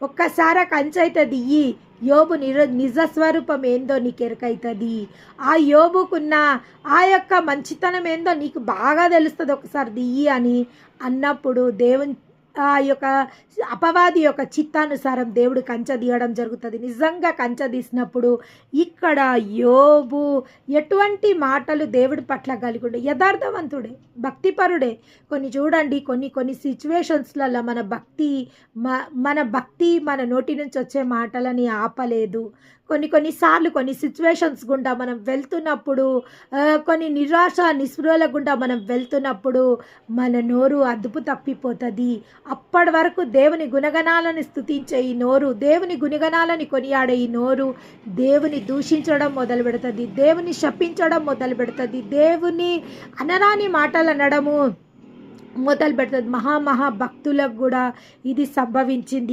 ఒక్కసారి కంచైతుంది ఈ యోబు నిజస్వరూపం ఏందో నీకు ఎరకైతుంది. ఆ యోబుకున్న ఆ యొక్క మంచితనం ఏందో నీకు బాగా తెలుస్తుంది ఒకసారి దియ్యి అని అన్నప్పుడు దేవుని ఆ యొక్క అపవాది యొక్క చిత్తానుసారం దేవుడు కంచె తీయడం జరుగుతుంది. నిజంగా కంచె తీసినప్పుడు ఇక్కడ యోబు ఎటువంటి మాటలు దేవుడి పట్ల కలిగి ఉండే యథార్థవంతుడే, భక్తిపరుడే. కొన్ని చూడండి, కొన్ని సిచ్యువేషన్స్లలో మన భక్తి మన నోటి నుంచి వచ్చే మాటలని ఆపలేదు. కొన్నిసార్లు కొన్ని సిచ్యువేషన్స్ గుండా మనం వెళ్తున్నప్పుడు, కొన్ని నిరాశ నిస్పృహల గుండా మనం వెళ్తున్నప్పుడు మన నోరు అదుపు తప్పిపోతుంది. అప్పటి వరకు దేవుని గుణగణాలను స్తుతించే ఈ నోరు, దేవుని గుణగణాలని కొనియాడే ఈ నోరు దేవుని దూషించడం మొదలు పెడుతుంది, దేవుని శపించడం మొదలు పెడుతుంది, దేవుని అనరాని మాటలు అనడము మొదలు పెడుతుంది. మహా భక్తులకు కూడా ఇది సంభవించింది.